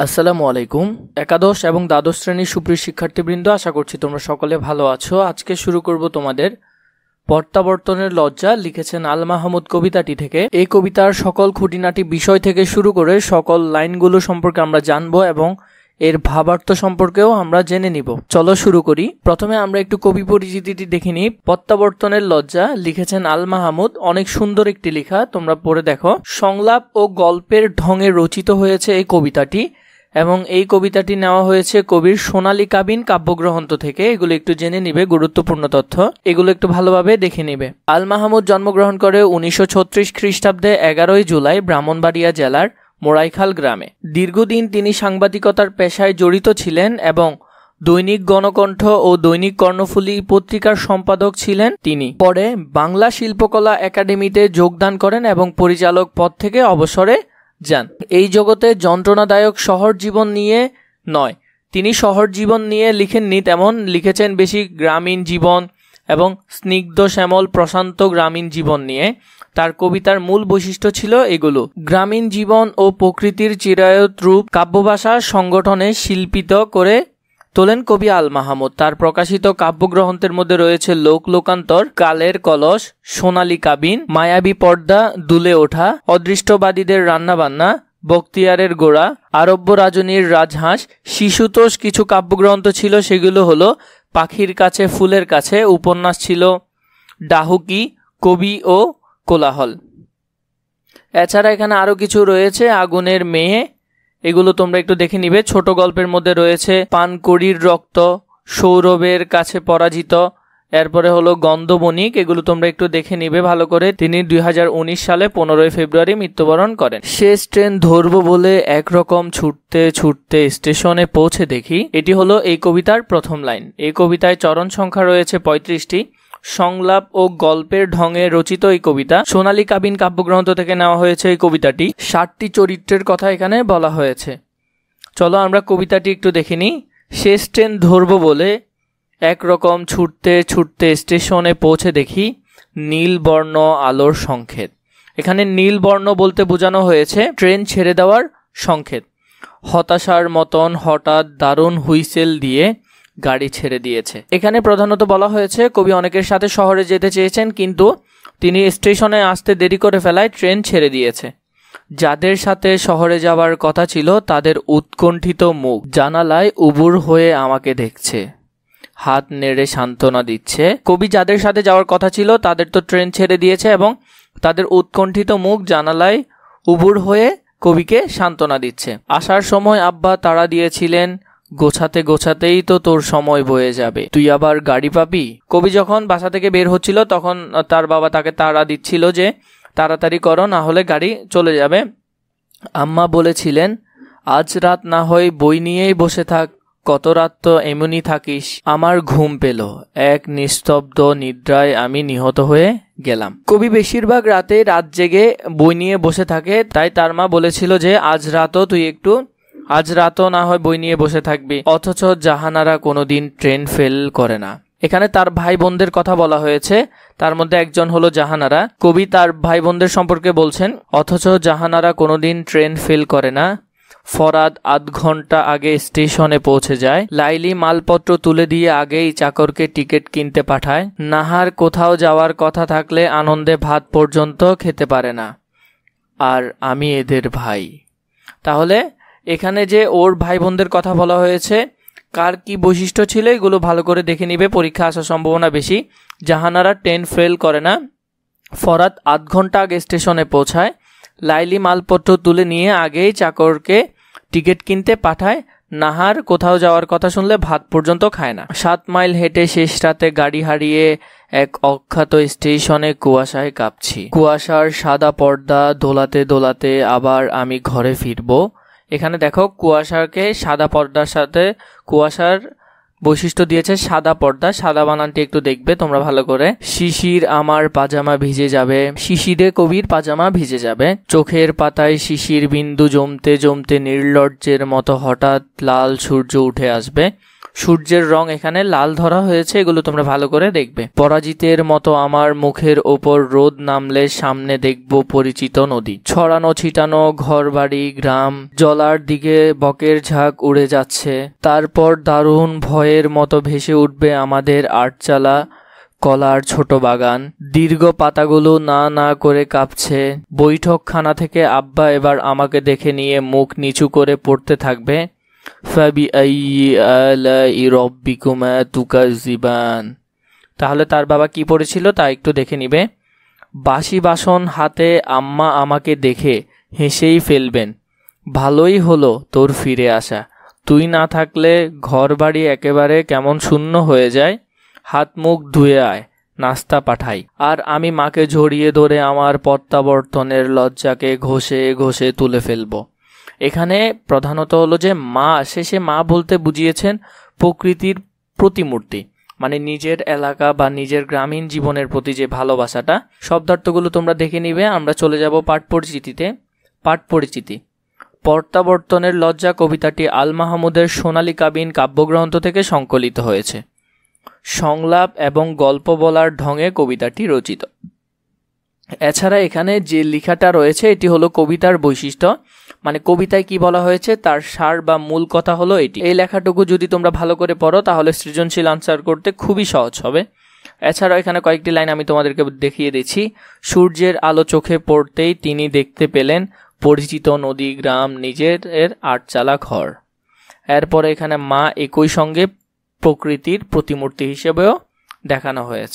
আসসালামু আলাইকুম। একাদশ এবং দ্বাদশ শ্রেণীর সুপ্রিয় শিক্ষার্থীবৃন্দ, আশা করছি তোমরা সকলে ভালো আছো। আজকে শুরু করব তোমাদের প্রত্যাবর্তনের লজ্জা, লিখেছেন আল মাহমুদ কবিতাটি থেকে। এই কবিতার সকল খুঁটিনাটি বিষয় থেকে শুরু করে সকল লাইনগুলো সম্পর্কে আমরা জানবো এবং এর ভাবার্থ সম্পর্কেও আমরা জেনে নিব। চলো শুরু করি। প্রথমে আমরা একটু কবি পরিচিতিটি দেখে নিই। প্রত্যাবর্তনের লজ্জা লিখেছেন আল মাহমুদ। অনেক সুন্দর একটি লেখা, তোমরা পড়ে দেখো। সংলাপ ও গল্পের ঢঙে রচিত হয়েছে এই কবিতাটি এবং এই কবিতাটি নেওয়া হয়েছে কবির সোনালী কাবিন কাব্যগ্রন্থ থেকে। এগুলো একটু জেনে নিবে, গুরুত্বপূর্ণ তথ্য, এগুলো একটু ভালোভাবে দেখে নিবে। আল মাহমুদ জন্মগ্রহণ করে 1936 খ্রিস্টাব্দে 11 জুলাই ব্রাহ্মণবাড়িয়া জেলার মোড়াইখাল গ্রামে। দীর্ঘদিন তিনি সাংবাদিকতার পেশায় জড়িত ছিলেন এবং দৈনিক গণকণ্ঠ ও দৈনিক কর্ণফুলী পত্রিকার সম্পাদক ছিলেন তিনি। পরে বাংলা শিল্পকলা একাডেমিতে যোগদান করেন এবং পরিচালক পদ থেকে অবসরে যান। এই জগতে যন্ত্রণাদায়ক শহর জীবন নিয়ে নয়, তিনি শহর জীবন নিয়ে লিখেননি, তেমন লিখেছেন বেশি গ্রামীণ জীবন এবং স্নিগ্ধ শ্যামল প্রশান্ত গ্রামীণ জীবন নিয়ে। তার কবিতার মূল বৈশিষ্ট্য ছিল এগুলো: গ্রামীণ জীবন ও প্রকৃতির চিরায়ত রূপ কাব্যভাষা সংগঠনে শিল্পিত করে তোলেন কবি আল মাহমুদ। তার প্রকাশিত কাব্যগ্রন্থের মধ্যে রয়েছে লোক লোকান্তর, কালের কলস, সোনালী কাবিন, মায়াবী পর্দা, দুলে ওঠা, অদৃষ্টবাদীদের রান্নাবান্না, বক্তিয়ারের গোড়া, আরব্য রাজনীর রাজহাঁস। শিশুতোষ কিছু কাব্যগ্রন্থ ছিল, সেগুলো হলো পাখির কাছে ফুলের কাছে। উপন্যাস ছিল ডাহুকি, কবি ও কোলাহল। এছাড়া এখানে আরো কিছু রয়েছে: আগুনের মেয়ে, এগুলো তোমরা একটু দেখে নিবে। ছোট গল্পের মধ্যে রয়েছে পানকড়ির রক্ত, সৌরভের কাছে পরাজিত, এরপরে হলো গন্ধবণিক, এগুলো তোমরা একটু দেখে নিবে ভালো করে। তিনি 2019 সালে 15 ফেব্রুয়ারি মৃত্যুবরণ করেন। শেষ ট্রেন ধরবো বলে একরকম ছুটতে ছুটতে স্টেশনে পৌঁছে দেখি, এটি হলো এই কবিতার প্রথম লাইন। এই কবিতায় চরণ সংখ্যা রয়েছে 35টি। সংলাপ ও গল্পের ঢঙে রচিত এই কবিতা। সোনালী কাবিন কাব্যগ্রন্থ থেকে নেওয়া হয়েছে এই কবিতাটি। 60টি চরিত্রের কথা এখানে বলা হয়েছে। চলো আমরা কবিতাটি একটু দেখে নিই। শেষ ট্রেন ধরবো বলে একরকম ছুটতে ছুটতে স্টেশনে পৌঁছে দেখি নীল বর্ণ আলোর সংকেত। এখানে নীল বর্ণ বলতে বোঝানো হয়েছে ট্রেন ছেড়ে দেওয়ার সংকেত। হতাশার মতন হঠাৎ দারুণ হুইসেল দিয়ে গাড়ি ছেড়ে দিয়েছে। এখানে প্রধানত বলা হয়েছে কবি অনেকের সাথে শহরে যেতে চেয়েছেন, কিন্তু তিনি স্টেশনে আসতে দেরি করে ফেলায় ট্রেন ছেড়ে দিয়েছে। যাদের সাথে শহরে যাওয়ার কথা ছিল তাদের উৎকণ্ঠিত মুখ জানালায় উবুর হয়ে আমাকে দেখছে, হাত নেড়ে সান্ত্বনা দিচ্ছে। কবি যাদের সাথে যাওয়ার কথা ছিল তাদের তো ট্রেন ছেড়ে দিয়েছে এবং তাদের উৎকণ্ঠিত মুখ জানালায় উবুর হয়ে কবিকে সান্ত্বনা দিচ্ছে। আসার সময় আব্বা তাড়া দিয়েছিলেন, গোছাতে গোছাতেই তো তোর সময় বয়ে যাবে, তুই আবার গাড়ি পাবি। কবি যখন বাসা থেকে বের হচ্ছিল তখন তার বাবা তাকে তাড়া দিচ্ছিল যে তাড়াতাড়ি করো, না হলে গাড়ি চলে যাবে। আম্মা বলেছিলেন, আজ রাত না হয় বই নিয়েই বসে থাক, কত রাত তো এমনই থাকিস। আমার ঘুম পেল, এক নিস্তব্ধ নিদ্রায় আমি নিহত হয়ে গেলাম। কবি বেশিরভাগ রাতে রাত জেগে বই নিয়ে বসে থাকে, তাই তার মা বলেছিল যে আজ রাতও না হয় বই নিয়ে বসে থাকবি। অথচ জাহানারা কোনোদিন ট্রেন ফেল করে না। এখানে তার ভাই বোনদের কথা বলা হয়েছে, তার মধ্যে একজন হলো জাহানারা। কবি তার ভাই বোনদের সম্পর্কে বলছেন, অথচ জাহানারা কোনোদিন ট্রেন ফেল করে না। ফরাদ আধ ঘন্টা আগে স্টেশনে পৌঁছে যায়। লাইলি মালপত্র তুলে দিয়ে আগেই চাকরকে টিকিট কিনতে পাঠায়। নাহার কোথাও যাওয়ার কথা থাকলে আনন্দে ভাত পর্যন্ত খেতে পারে না, আর আমি এদের ভাই। তাহলে এখানে যে ওর ভাই বোনদের কথা বলা হয়েছে, কার কি বৈশিষ্ট্য ছিল এগুলো ভালো করে দেখে নিবে, পরীক্ষা আসার সম্ভাবনা বেশি। জাহানারা ট্রেন ফেল করে না। ফরাদ আধ ঘন্টা আগে স্টেশনে পৌঁছায়। লাইলি মালপত্র তুলে নিয়ে আগেই চাকরকে টিকিট কিনতে পাঠায়। নাহার কোথাও যাওয়ার কথা শুনলে ভাত পর্যন্ত খায় না। 7 মাইল হেঁটে শেষ রাতে গাড়ি হারিয়ে এক অখ্যাত স্টেশনে কুয়াশায় কাঁপছি। কুয়াশার সাদা পর্দা দোলাতে দোলাতে আবার আমি ঘরে ফিরবো। এখানে দেখো কুয়াশাকে সাদা পর্দার সাথে কুয়াশার বৈশিষ্ট্য দিয়েছে সাদা পর্দা। সাদা বানানটি একটু দেখবে তোমরা ভালো করে। শিশির আমার পাজামা ভিজে যাবে, শিশিরে কবির পাজামা ভিজে যাবে। চোখের পাতায় শিশির বিন্দু জমতে জমতে নির্লজ্জের মতো হঠাৎ লাল সূর্য উঠে আসবে। সূর্যের রং এখানে লাল ধরা হয়েছে, এগুলো তোমরা ভালো করে দেখবে। পরাজিতের মতো আমার মুখের ওপর রোদ নামলে সামনে দেখব পরিচিত নদী, ছড়ানো ছিটানো ঘরবাড়ি গ্রাম, জলার দিকে বকের ঝাঁক উড়ে যাচ্ছে। তারপর দারুণ ভয়ের মতো ভেসে উঠবে আমাদের আটচালা কলার ছোট বাগান, দীর্ঘ পাতাগুলো না না করে কাঁপছে। বৈঠকখানা থেকে আব্বা এবার আমাকে দেখে নিয়ে মুখ নিচু করে পড়তে থাকবে, ফাবিআইয়ি আলাই রব্বিকুমা তুকাজ্জিবান। তাহলে তার বাবা কি পড়েছিল তা একটু দেখে নিবে। বাসি বাসন হাতে আম্মা আমাকে দেখে হেসেই ফেলবেন, ভালোই হলো তোর ফিরে আসা, তুই না থাকলে ঘর বাড়ি একেবারে কেমন শূন্য হয়ে যায়, হাত মুখ ধুয়ে আয়, নাস্তা পাঠাই। আর আমি মাকে জড়িয়ে ধরে আমার প্রত্যাবর্তনের লজ্জাকে ঘষে ঘষে তুলে ফেলবো। এখানে প্রধানত হলো যে মা, শেষে মা বলতে বুঝিয়েছেন প্রকৃতির প্রতিমূর্তি, মানে নিজের এলাকা বা নিজের গ্রামীণ জীবনের প্রতি যে ভালোবাসাটা। শব্দার্থগুলো তোমরা দেখে নিবে। আমরা চলে যাব পাঠ পরিচিতিতে। পাঠ পরিচিতি। প্রত্যাবর্তনের লজ্জা কবিতাটি আল মাহমুদের সোনালী কাবিন কাব্যগ্রন্থ থেকে সংকলিত হয়েছে। সংলাপ এবং গল্প বলার ঢঙে কবিতাটি রচিত। এছাড়া এখানে যে লেখাটা রয়েছে এটি হলো কবিতার বৈশিষ্ট্য, মানে কবিতায় কি বলা হয়েছে তার সার বা মূল কথা হলো এটি। এই লেখাটুকু যদি তোমরা ভালো করে পড়ো তাহলে সৃজনশীল আনসার করতে খুবই সহজ হবে। এছাড়াও এখানে কয়েকটি লাইন আমি তোমাদেরকে দেখিয়ে দিচ্ছি। সূর্যের আলো চোখে পড়তেই তিনি দেখতে পেলেন পরিচিত নদী গ্রাম নিজের আটচালা ঘর। এরপরে এখানে মা একই সঙ্গে প্রকৃতির প্রতিমূর্তি হিসেবেও দেখানো হয়েছে।